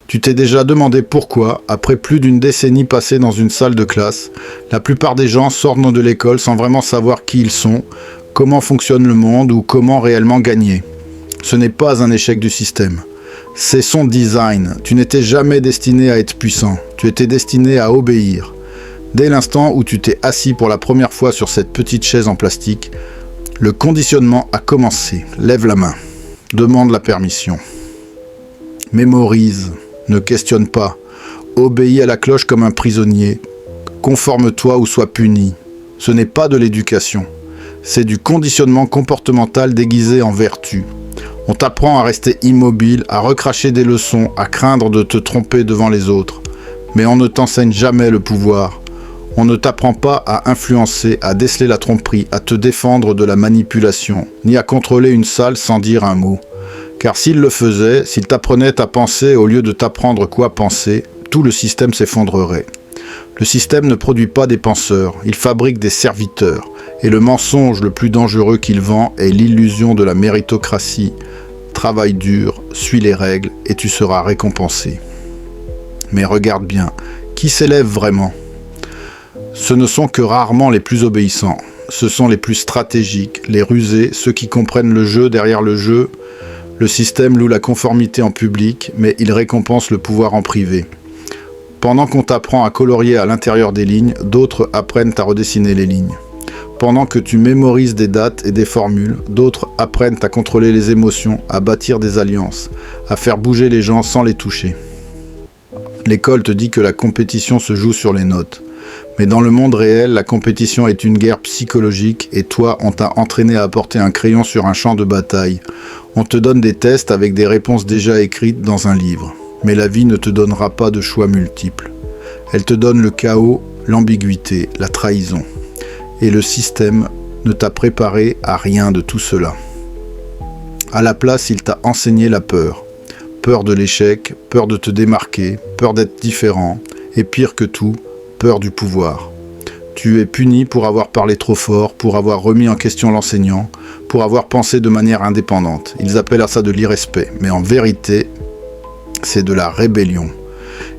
Tu t'es déjà demandé pourquoi, après plus d'une décennie passée dans une salle de classe, la plupart des gens sortent de l'école sans vraiment savoir qui ils sont, comment fonctionne le monde ou comment réellement gagner. Ce n'est pas un échec du système. C'est son design. Tu n'étais jamais destiné à être puissant. Tu étais destiné à obéir. Dès l'instant où tu t'es assis pour la première fois sur cette petite chaise en plastique, le conditionnement a commencé. Lève la main. Demande la permission. Mémorise. Ne questionne pas. Obéis à la cloche comme un prisonnier. Conforme-toi ou sois puni. Ce n'est pas de l'éducation. C'est du conditionnement comportemental déguisé en vertu. On t'apprend à rester immobile, à recracher des leçons, à craindre de te tromper devant les autres. Mais on ne t'enseigne jamais le pouvoir. On ne t'apprend pas à influencer, à déceler la tromperie, à te défendre de la manipulation, ni à contrôler une salle sans dire un mot. Car s'il le faisait, s'il t'apprenait à penser au lieu de t'apprendre quoi penser, tout le système s'effondrerait. Le système ne produit pas des penseurs, il fabrique des serviteurs. Et le mensonge le plus dangereux qu'il vend est l'illusion de la méritocratie. Travaille dur, suis les règles et tu seras récompensé. Mais regarde bien, qui s'élève vraiment ? Ce ne sont que rarement les plus obéissants. Ce sont les plus stratégiques, les rusés, ceux qui comprennent le jeu derrière le jeu. Le système loue la conformité en public, mais il récompense le pouvoir en privé. Pendant qu'on t'apprend à colorier à l'intérieur des lignes, d'autres apprennent à redessiner les lignes. Pendant que tu mémorises des dates et des formules, d'autres apprennent à contrôler les émotions, à bâtir des alliances, à faire bouger les gens sans les toucher. L'école te dit que la compétition se joue sur les notes. Mais dans le monde réel, la compétition est une guerre psychologique et toi, on t'a entraîné à porter un crayon sur un champ de bataille. On te donne des tests avec des réponses déjà écrites dans un livre. Mais la vie ne te donnera pas de choix multiples. Elle te donne le chaos, l'ambiguïté, la trahison. Et le système ne t'a préparé à rien de tout cela. À la place, il t'a enseigné la peur. Peur de l'échec, peur de te démarquer, peur d'être différent, et pire que tout, peur du pouvoir. Tu es puni pour avoir parlé trop fort, pour avoir remis en question l'enseignant, pour avoir pensé de manière indépendante. Ils appellent à ça de l'irrespect, mais en vérité, c'est de la rébellion.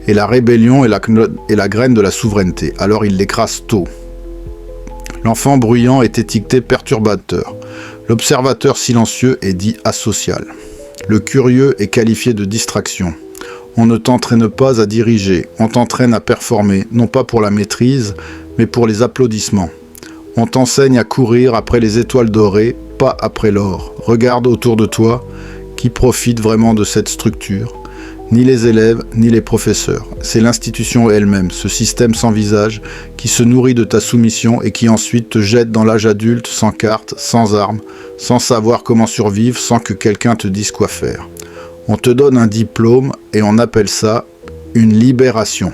Et la rébellion est la graine de la souveraineté, alors ils l'écrasent tôt. L'enfant bruyant est étiqueté perturbateur. L'observateur silencieux est dit asocial. Le curieux est qualifié de distraction. On ne t'entraîne pas à diriger, on t'entraîne à performer, non pas pour la maîtrise, mais pour les applaudissements. On t'enseigne à courir après les étoiles dorées, pas après l'or. Regarde autour de toi, qui profite vraiment de cette structure ? Ni les élèves, ni les professeurs. C'est l'institution elle-même, ce système sans visage, qui se nourrit de ta soumission et qui ensuite te jette dans l'âge adulte, sans carte, sans armes, sans savoir comment survivre, sans que quelqu'un te dise quoi faire. On te donne un diplôme et on appelle ça une libération.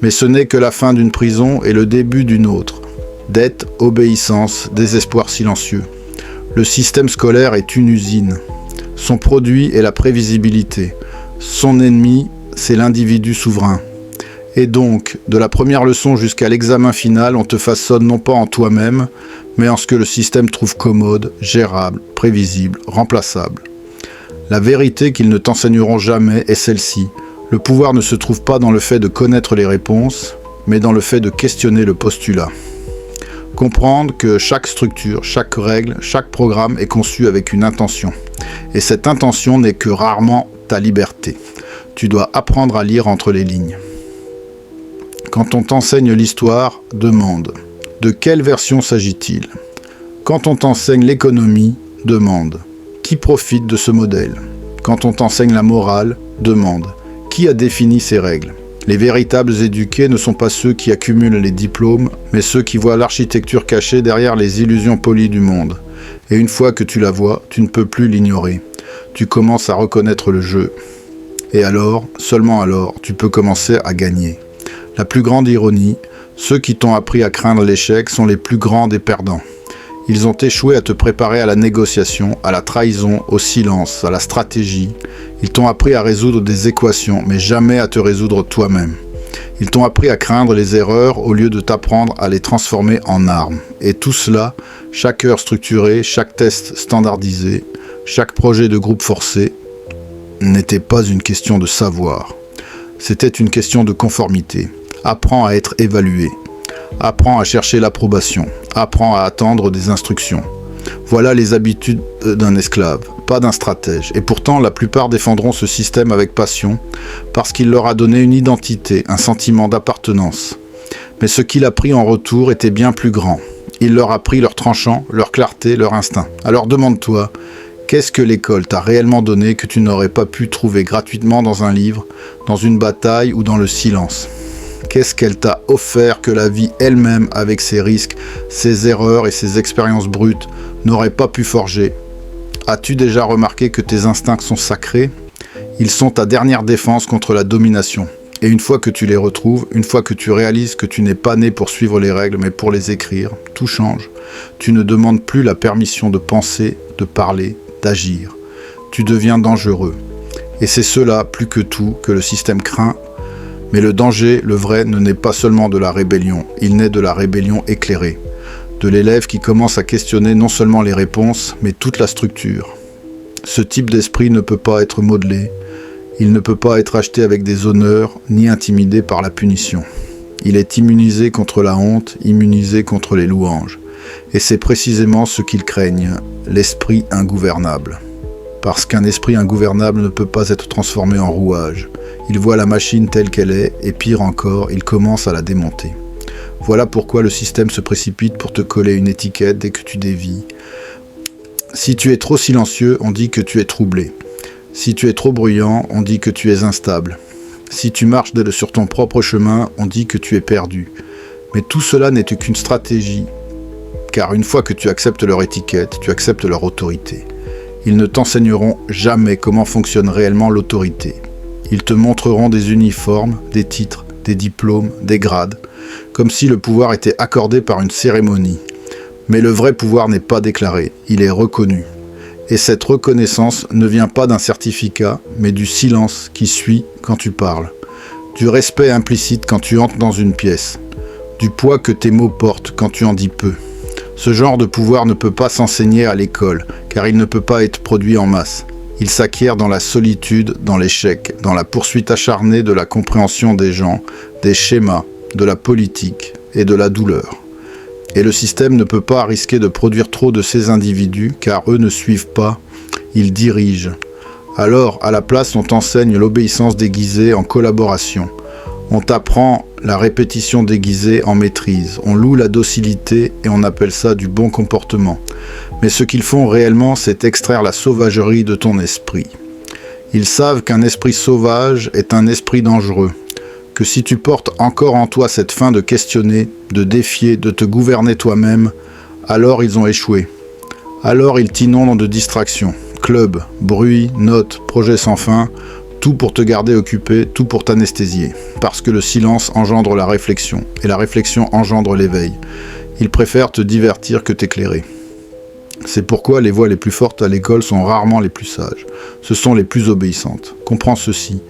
Mais ce n'est que la fin d'une prison et le début d'une autre. Dette, obéissance, désespoir silencieux. Le système scolaire est une usine. Son produit est la prévisibilité. Son ennemi, c'est l'individu souverain. Et donc, de la première leçon jusqu'à l'examen final, on te façonne non pas en toi-même, mais en ce que le système trouve commode, gérable, prévisible, remplaçable. La vérité qu'ils ne t'enseigneront jamais est celle-ci. Le pouvoir ne se trouve pas dans le fait de connaître les réponses, mais dans le fait de questionner le postulat. Comprendre que chaque structure, chaque règle, chaque programme est conçu avec une intention. Et cette intention n'est que rarement ta liberté. Tu dois apprendre à lire entre les lignes. Quand on t'enseigne l'histoire, demande. De quelle version s'agit-il ? Quand on t'enseigne l'économie, demande. Qui profite de ce modèle ? Quand on t'enseigne la morale, demande. Qui a défini ces règles ? Les véritables éduqués ne sont pas ceux qui accumulent les diplômes, mais ceux qui voient l'architecture cachée derrière les illusions polies du monde. Et une fois que tu la vois, tu ne peux plus l'ignorer. Tu commences à reconnaître le jeu. Et alors, seulement alors, tu peux commencer à gagner. La plus grande ironie, ceux qui t'ont appris à craindre l'échec sont les plus grands des perdants. Ils ont échoué à te préparer à la négociation, à la trahison, au silence, à la stratégie. Ils t'ont appris à résoudre des équations, mais jamais à te résoudre toi-même. Ils t'ont appris à craindre les erreurs au lieu de t'apprendre à les transformer en armes. Et tout cela, chaque heure structurée, chaque test standardisé, chaque projet de groupe forcé, n'était pas une question de savoir. C'était une question de conformité. Apprends à être évalué. Apprends à chercher l'approbation. Apprends à attendre des instructions. Voilà les habitudes d'un esclave, pas d'un stratège. Et pourtant, la plupart défendront ce système avec passion, parce qu'il leur a donné une identité, un sentiment d'appartenance. Mais ce qu'il a pris en retour était bien plus grand. Il leur a pris leur tranchant, leur clarté, leur instinct. Alors demande-toi, qu'est-ce que l'école t'a réellement donné que tu n'aurais pas pu trouver gratuitement dans un livre, dans une bataille ou dans le silence ? Qu'est-ce qu'elle t'a offert que la vie elle-même, avec ses risques, ses erreurs et ses expériences brutes, n'aurait pas pu forger ? As-tu déjà remarqué que tes instincts sont sacrés ? Ils sont ta dernière défense contre la domination. Et une fois que tu les retrouves, une fois que tu réalises que tu n'es pas né pour suivre les règles, mais pour les écrire, tout change. Tu ne demandes plus la permission de penser, de parler, d'agir. Tu deviens dangereux. Et c'est cela, plus que tout, que le système craint. Mais le danger, le vrai, ne naît pas seulement de la rébellion, il naît de la rébellion éclairée. De l'élève qui commence à questionner non seulement les réponses, mais toute la structure. Ce type d'esprit ne peut pas être modelé, il ne peut pas être acheté avec des honneurs, ni intimidé par la punition. Il est immunisé contre la honte, immunisé contre les louanges. Et c'est précisément ce qu'ils craignent, l'esprit ingouvernable. Parce qu'un esprit ingouvernable ne peut pas être transformé en rouage. Il voit la machine telle qu'elle est, et pire encore, il commence à la démonter. Voilà pourquoi le système se précipite pour te coller une étiquette dès que tu dévies. Si tu es trop silencieux, on dit que tu es troublé. Si tu es trop bruyant, on dit que tu es instable. Si tu marches sur ton propre chemin, on dit que tu es perdu. Mais tout cela n'est qu'une stratégie, car une fois que tu acceptes leur étiquette, tu acceptes leur autorité. Ils ne t'enseigneront jamais comment fonctionne réellement l'autorité. Ils te montreront des uniformes, des titres, des diplômes, des grades, comme si le pouvoir était accordé par une cérémonie. Mais le vrai pouvoir n'est pas déclaré, il est reconnu. Et cette reconnaissance ne vient pas d'un certificat, mais du silence qui suit quand tu parles, du respect implicite quand tu entres dans une pièce, du poids que tes mots portent quand tu en dis peu. Ce genre de pouvoir ne peut pas s'enseigner à l'école, car il ne peut pas être produit en masse. Il s'acquiert dans la solitude, dans l'échec, dans la poursuite acharnée de la compréhension des gens, des schémas, de la politique et de la douleur. Et le système ne peut pas risquer de produire trop de ces individus, car eux ne suivent pas, ils dirigent. Alors, à la place, on t'enseigne l'obéissance déguisée en collaboration. On t'apprend la répétition déguisée en maîtrise. On loue la docilité et on appelle ça du bon comportement. Mais ce qu'ils font réellement, c'est extraire la sauvagerie de ton esprit. Ils savent qu'un esprit sauvage est un esprit dangereux. Que si tu portes encore en toi cette faim de questionner, de défier, de te gouverner toi-même, alors ils ont échoué. Alors ils t'inondent de distractions. Clubs, bruit, notes, projets sans fin, tout pour te garder occupé, tout pour t'anesthésier. Parce que le silence engendre la réflexion, et la réflexion engendre l'éveil. Ils préfèrent te divertir que t'éclairer. C'est pourquoi les voix les plus fortes à l'école sont rarement les plus sages. Ce sont les plus obéissantes. Comprends ceci.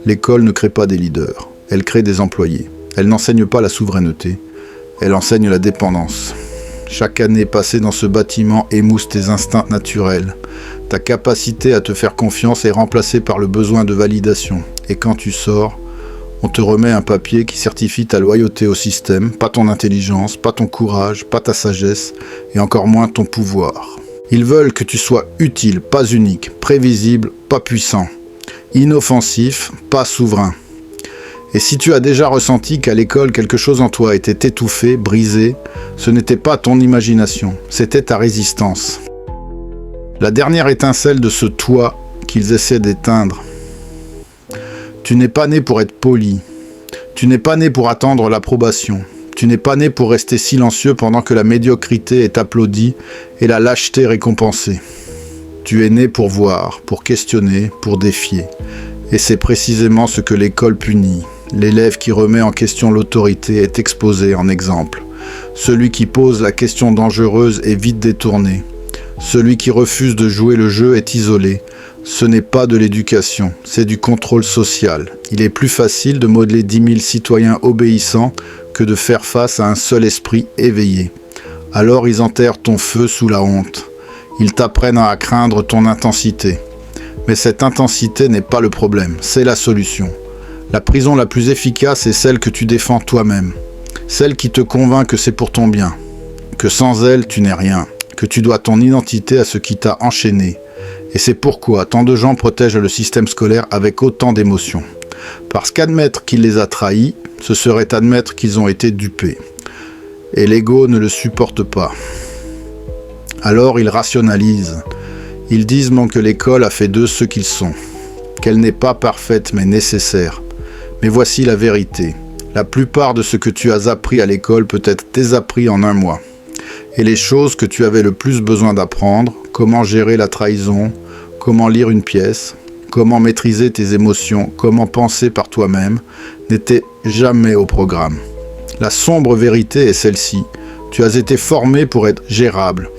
L'école ne crée pas des leaders. Elle crée des employés. Elle n'enseigne pas la souveraineté. Elle enseigne la dépendance. Chaque année passée dans ce bâtiment émousse tes instincts naturels. Ta capacité à te faire confiance est remplacée par le besoin de validation. Et quand tu sors, on te remet un papier qui certifie ta loyauté au système, pas ton intelligence, pas ton courage, pas ta sagesse, et encore moins ton pouvoir. Ils veulent que tu sois utile, pas unique, prévisible, pas puissant, inoffensif, pas souverain. Et si tu as déjà ressenti qu'à l'école quelque chose en toi était étouffé, brisé, ce n'était pas ton imagination, c'était ta résistance. La dernière étincelle de ce toi qu'ils essaient d'éteindre. Tu n'es pas né pour être poli. Tu n'es pas né pour attendre l'approbation. Tu n'es pas né pour rester silencieux pendant que la médiocrité est applaudie et la lâcheté récompensée. Tu es né pour voir, pour questionner, pour défier. Et c'est précisément ce que l'école punit. L'élève qui remet en question l'autorité est exposé en exemple. Celui qui pose la question dangereuse est vite détourné. Celui qui refuse de jouer le jeu est isolé. Ce n'est pas de l'éducation, c'est du contrôle social. Il est plus facile de modeler 10 000 citoyens obéissants que de faire face à un seul esprit éveillé. Alors ils enterrent ton feu sous la honte. Ils t'apprennent à craindre ton intensité. Mais cette intensité n'est pas le problème, c'est la solution. La prison la plus efficace est celle que tu défends toi-même. Celle qui te convainc que c'est pour ton bien. Que sans elle, tu n'es rien. Que tu dois ton identité à ce qui t'a enchaîné. Et c'est pourquoi tant de gens protègent le système scolaire avec autant d'émotion. Parce qu'admettre qu'il les a trahis, ce serait admettre qu'ils ont été dupés. Et l'ego ne le supporte pas. Alors ils rationalisent. Ils disent que l'école a fait d'eux ce qu'ils sont. Qu'elle n'est pas parfaite mais nécessaire. Mais voici la vérité. La plupart de ce que tu as appris à l'école peut être désappris en un mois. Et les choses que tu avais le plus besoin d'apprendre, comment gérer la trahison, comment lire une pièce, comment maîtriser tes émotions, comment penser par toi-même, n'étaient jamais au programme. La sombre vérité est celle-ci. Tu as été formé pour être gérable.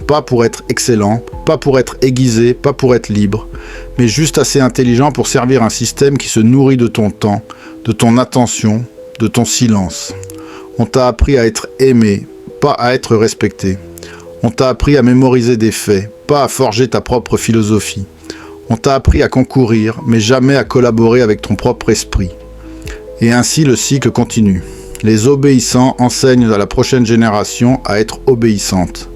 Pas pour être excellent, pas pour être aiguisé, pas pour être libre, mais juste assez intelligent pour servir un système qui se nourrit de ton temps, de ton attention, de ton silence. On t'a appris à être aimé, pas à être respecté. On t'a appris à mémoriser des faits, pas à forger ta propre philosophie. On t'a appris à concourir, mais jamais à collaborer avec ton propre esprit. Et ainsi le cycle continue. Les obéissants enseignent à la prochaine génération à être obéissante.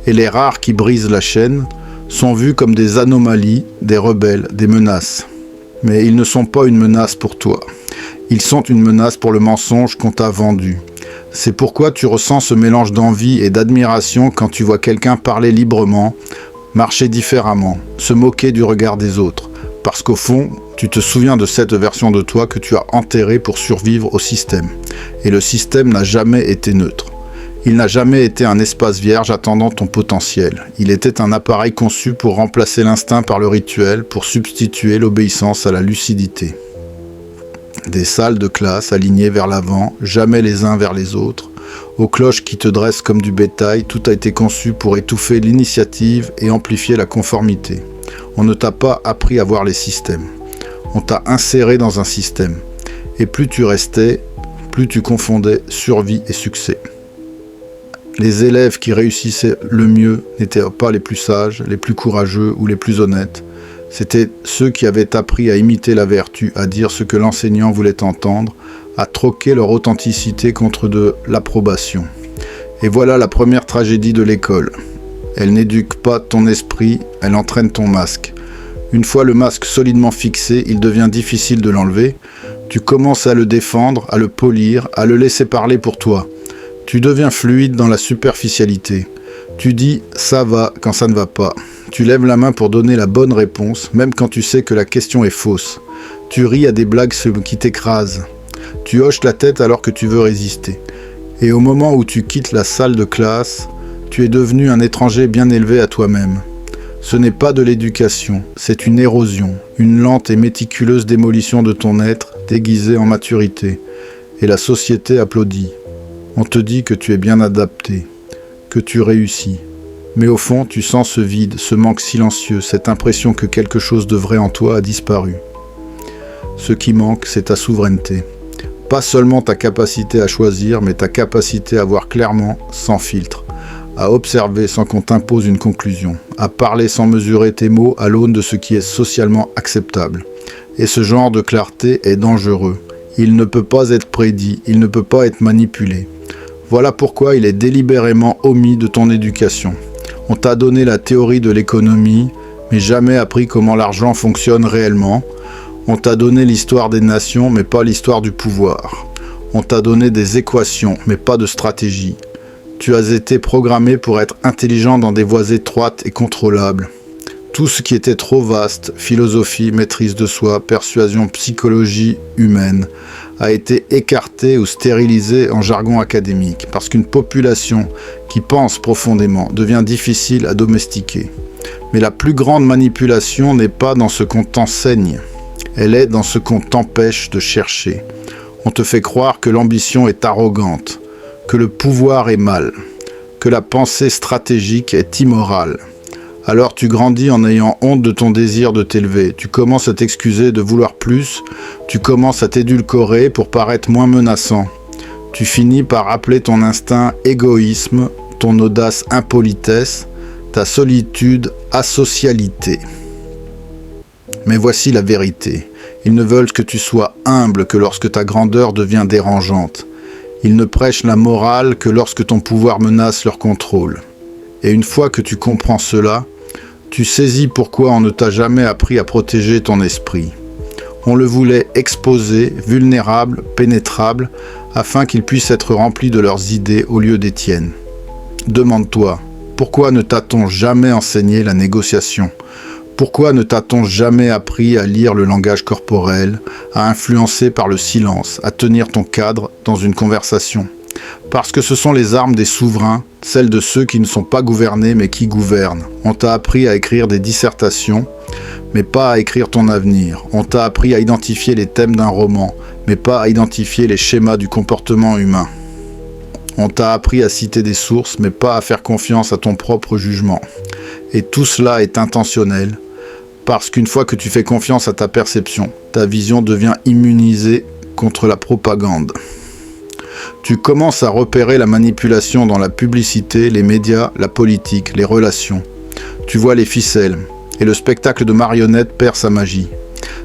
Et les rares qui brisent la chaîne sont vus comme des anomalies, des rebelles, des menaces. Mais ils ne sont pas une menace pour toi. Ils sont une menace pour le mensonge qu'on t'a vendu. C'est pourquoi tu ressens ce mélange d'envie et d'admiration quand tu vois quelqu'un parler librement, marcher différemment, se moquer du regard des autres. Parce qu'au fond, tu te souviens de cette version de toi que tu as enterrée pour survivre au système. Et le système n'a jamais été neutre. Il n'a jamais été un espace vierge attendant ton potentiel. Il était un appareil conçu pour remplacer l'instinct par le rituel, pour substituer l'obéissance à la lucidité. Des salles de classe alignées vers l'avant, jamais les uns vers les autres. Aux cloches qui te dressent comme du bétail, tout a été conçu pour étouffer l'initiative et amplifier la conformité. On ne t'a pas appris à voir les systèmes. On t'a inséré dans un système. Et plus tu restais, plus tu confondais survie et succès. Les élèves qui réussissaient le mieux n'étaient pas les plus sages, les plus courageux ou les plus honnêtes. C'étaient ceux qui avaient appris à imiter la vertu, à dire ce que l'enseignant voulait entendre, à troquer leur authenticité contre de l'approbation. Et voilà la première tragédie de l'école. Elle n'éduque pas ton esprit, elle entraîne ton masque. Une fois le masque solidement fixé, il devient difficile de l'enlever. Tu commences à le défendre, à le polir, à le laisser parler pour toi. Tu deviens fluide dans la superficialité. Tu dis « ça va » quand ça ne va pas. Tu lèves la main pour donner la bonne réponse, même quand tu sais que la question est fausse. Tu ris à des blagues qui t'écrasent. Tu hoches la tête alors que tu veux résister. Et au moment où tu quittes la salle de classe, tu es devenu un étranger bien élevé à toi-même. Ce n'est pas de l'éducation, c'est une érosion, une lente et méticuleuse démolition de ton être, déguisé en maturité. Et la société applaudit. On te dit que tu es bien adapté, que tu réussis. Mais au fond, tu sens ce vide, ce manque silencieux, cette impression que quelque chose de vrai en toi a disparu. Ce qui manque, c'est ta souveraineté. Pas seulement ta capacité à choisir, mais ta capacité à voir clairement, sans filtre, à observer sans qu'on t'impose une conclusion, à parler sans mesurer tes mots à l'aune de ce qui est socialement acceptable. Et ce genre de clarté est dangereux. Il ne peut pas être prédit, il ne peut pas être manipulé. Voilà pourquoi il est délibérément omis de ton éducation. On t'a donné la théorie de l'économie, mais jamais appris comment l'argent fonctionne réellement. On t'a donné l'histoire des nations, mais pas l'histoire du pouvoir. On t'a donné des équations, mais pas de stratégie. Tu as été programmé pour être intelligent dans des voies étroites et contrôlables. Tout ce qui était trop vaste, philosophie, maîtrise de soi, persuasion, psychologie humaine, a été écarté ou stérilisé en jargon académique, parce qu'une population qui pense profondément devient difficile à domestiquer. Mais la plus grande manipulation n'est pas dans ce qu'on t'enseigne, elle est dans ce qu'on t'empêche de chercher. On te fait croire que l'ambition est arrogante, que le pouvoir est mal, que la pensée stratégique est immorale. Alors tu grandis en ayant honte de ton désir de t'élever. Tu commences à t'excuser de vouloir plus. Tu commences à t'édulcorer pour paraître moins menaçant. Tu finis par appeler ton instinct égoïsme, ton audace impolitesse, ta solitude asocialité. Mais voici la vérité. Ils ne veulent que tu sois humble que lorsque ta grandeur devient dérangeante. Ils ne prêchent la morale que lorsque ton pouvoir menace leur contrôle. Et une fois que tu comprends cela, tu saisis pourquoi on ne t'a jamais appris à protéger ton esprit. On le voulait exposé, vulnérable, pénétrable, afin qu'il puisse être rempli de leurs idées au lieu des tiennes. Demande-toi, pourquoi ne t'a-t-on jamais enseigné la négociation ? Pourquoi ne t'a-t-on jamais appris à lire le langage corporel, à influencer par le silence, à tenir ton cadre dans une conversation ? Parce que ce sont les armes des souverains, celles de ceux qui ne sont pas gouvernés mais qui gouvernent. On t'a appris à écrire des dissertations, mais pas à écrire ton avenir. On t'a appris à identifier les thèmes d'un roman, mais pas à identifier les schémas du comportement humain. On t'a appris à citer des sources, mais pas à faire confiance à ton propre jugement. Et tout cela est intentionnel, parce qu'une fois que tu fais confiance à ta perception, ta vision devient immunisée contre la propagande. Tu commences à repérer la manipulation dans la publicité, les médias, la politique, les relations. Tu vois les ficelles, et le spectacle de marionnettes perd sa magie.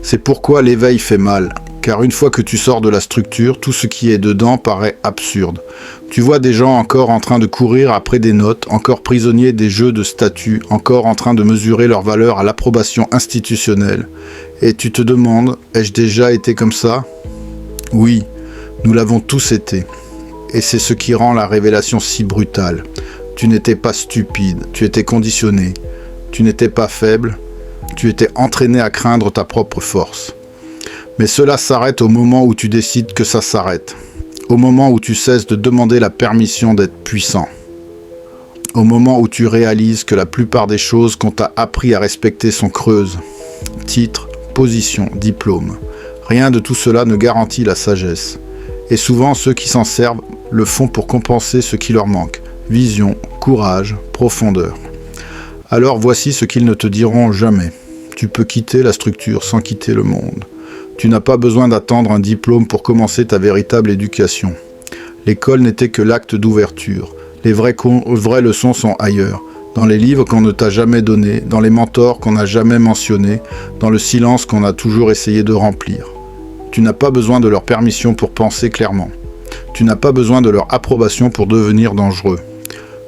C'est pourquoi l'éveil fait mal, car une fois que tu sors de la structure, tout ce qui est dedans paraît absurde. Tu vois des gens encore en train de courir après des notes, encore prisonniers des jeux de statut, encore en train de mesurer leur valeur à l'approbation institutionnelle. Et tu te demandes, ai-je déjà été comme ça ? Oui, nous l'avons tous été. Et c'est ce qui rend la révélation si brutale. Tu n'étais pas stupide, tu étais conditionné. Tu n'étais pas faible, tu étais entraîné à craindre ta propre force. Mais cela s'arrête au moment où tu décides que ça s'arrête. Au moment où tu cesses de demander la permission d'être puissant. Au moment où tu réalises que la plupart des choses qu'on t'a appris à respecter sont creuses. Titre, position, diplôme. Rien de tout cela ne garantit la sagesse. Et souvent, ceux qui s'en servent le font pour compenser ce qui leur manque. Vision, courage, profondeur. Alors voici ce qu'ils ne te diront jamais. Tu peux quitter la structure sans quitter le monde. Tu n'as pas besoin d'attendre un diplôme pour commencer ta véritable éducation. L'école n'était que l'acte d'ouverture. Les vraies leçons sont ailleurs. Dans les livres qu'on ne t'a jamais donnés, dans les mentors qu'on n'a jamais mentionnés, dans le silence qu'on a toujours essayé de remplir. Tu n'as pas besoin de leur permission pour penser clairement. Tu n'as pas besoin de leur approbation pour devenir dangereux.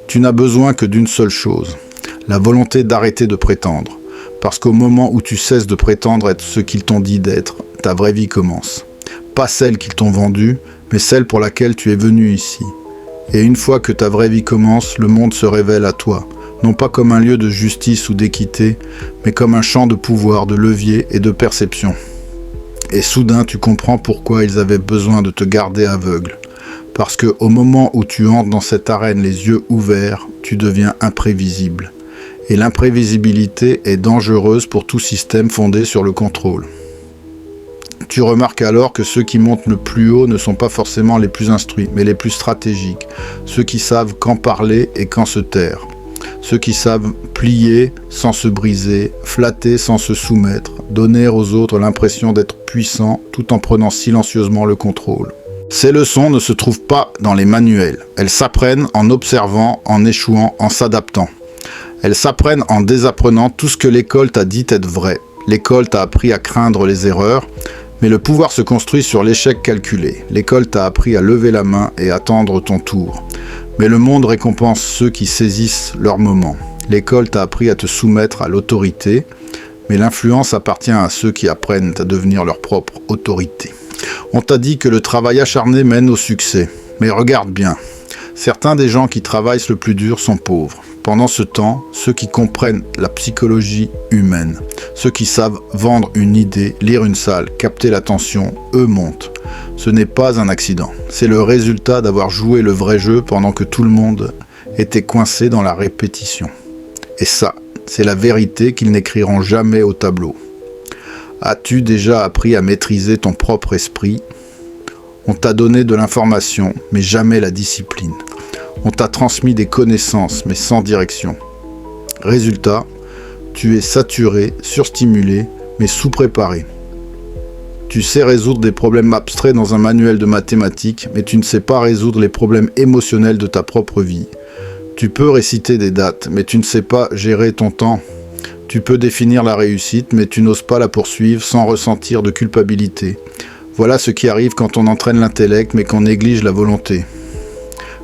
Tu n'as besoin que d'une seule chose, la volonté d'arrêter de prétendre. Parce qu'au moment où tu cesses de prétendre être ce qu'ils t'ont dit d'être, ta vraie vie commence. Pas celle qu'ils t'ont vendue, mais celle pour laquelle tu es venu ici. Et une fois que ta vraie vie commence, le monde se révèle à toi, non pas comme un lieu de justice ou d'équité, mais comme un champ de pouvoir, de levier et de perception. Et soudain, tu comprends pourquoi ils avaient besoin de te garder aveugle. Parce qu'au moment où tu entres dans cette arène les yeux ouverts, tu deviens imprévisible. Et l'imprévisibilité est dangereuse pour tout système fondé sur le contrôle. Tu remarques alors que ceux qui montent le plus haut ne sont pas forcément les plus instruits, mais les plus stratégiques. Ceux qui savent quand parler et quand se taire. Ceux qui savent plier sans se briser, flatter sans se soumettre, donner aux autres l'impression d'être puissants tout en prenant silencieusement le contrôle. Ces leçons ne se trouvent pas dans les manuels. Elles s'apprennent en observant, en échouant, en s'adaptant. Elles s'apprennent en désapprenant tout ce que l'école t'a dit être vrai. L'école t'a appris à craindre les erreurs, mais le pouvoir se construit sur l'échec calculé. L'école t'a appris à lever la main et attendre ton tour. Mais le monde récompense ceux qui saisissent leur moment. L'école t'a appris à te soumettre à l'autorité, mais l'influence appartient à ceux qui apprennent à devenir leur propre autorité. On t'a dit que le travail acharné mène au succès. Mais regarde bien, certains des gens qui travaillent le plus dur sont pauvres. Pendant ce temps, ceux qui comprennent la psychologie humaine, ceux qui savent vendre une idée, lire une salle, capter l'attention, eux montent. Ce n'est pas un accident, c'est le résultat d'avoir joué le vrai jeu pendant que tout le monde était coincé dans la répétition. Et ça, c'est la vérité qu'ils n'écriront jamais au tableau. As-tu déjà appris à maîtriser ton propre esprit ? On t'a donné de l'information, mais jamais la discipline. On t'a transmis des connaissances, mais sans direction. Résultat, tu es saturé, surstimulé, mais sous-préparé. Tu sais résoudre des problèmes abstraits dans un manuel de mathématiques, mais tu ne sais pas résoudre les problèmes émotionnels de ta propre vie. Tu peux réciter des dates, mais tu ne sais pas gérer ton temps. Tu peux définir la réussite, mais tu n'oses pas la poursuivre sans ressentir de culpabilité. Voilà ce qui arrive quand on entraîne l'intellect, mais qu'on néglige la volonté.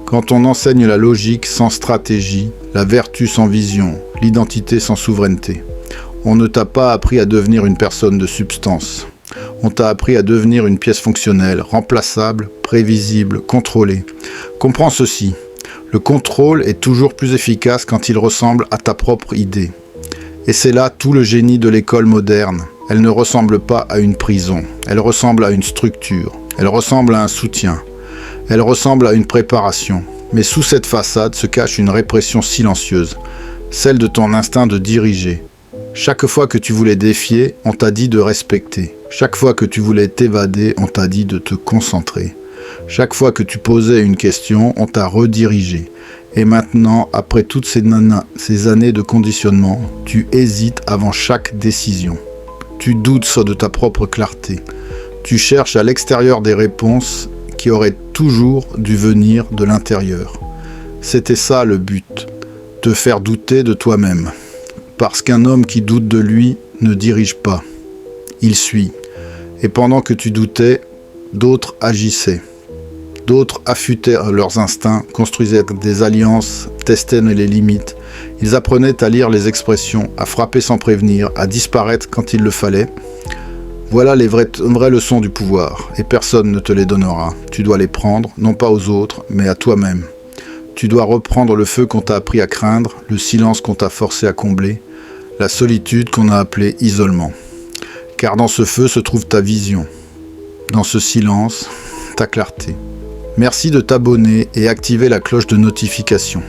Quand on enseigne la logique sans stratégie, la vertu sans vision, l'identité sans souveraineté. On ne t'a pas appris à devenir une personne de substance. On t'a appris à devenir une pièce fonctionnelle, remplaçable, prévisible, contrôlée. Comprends ceci. Le contrôle est toujours plus efficace quand il ressemble à ta propre idée. Et c'est là tout le génie de l'école moderne. Elle ne ressemble pas à une prison. Elle ressemble à une structure. Elle ressemble à un soutien. Elle ressemble à une préparation. Mais sous cette façade se cache une répression silencieuse, celle de ton instinct de diriger. Chaque fois que tu voulais défier, on t'a dit de respecter. Chaque fois que tu voulais t'évader, on t'a dit de te concentrer. Chaque fois que tu posais une question, on t'a redirigé. Et maintenant, après toutes ces années de conditionnement, tu hésites avant chaque décision. Tu doutes de ta propre clarté. Tu cherches à l'extérieur des réponses qui auraient toujours dû venir de l'intérieur. C'était ça le but, te faire douter de toi-même. Parce qu'un homme qui doute de lui ne dirige pas, il suit. Et pendant que tu doutais, d'autres agissaient. D'autres affûtaient leurs instincts, construisaient des alliances, testaient les limites. Ils apprenaient à lire les expressions, à frapper sans prévenir, à disparaître quand il le fallait. Voilà les vraies leçons du pouvoir, et personne ne te les donnera. Tu dois les prendre, non pas aux autres, mais à toi-même. Tu dois reprendre le feu qu'on t'a appris à craindre, le silence qu'on t'a forcé à combler, la solitude qu'on a appelée isolement. Car dans ce feu se trouve ta vision, dans ce silence, ta clarté. Merci de t'abonner et activer la cloche de notification.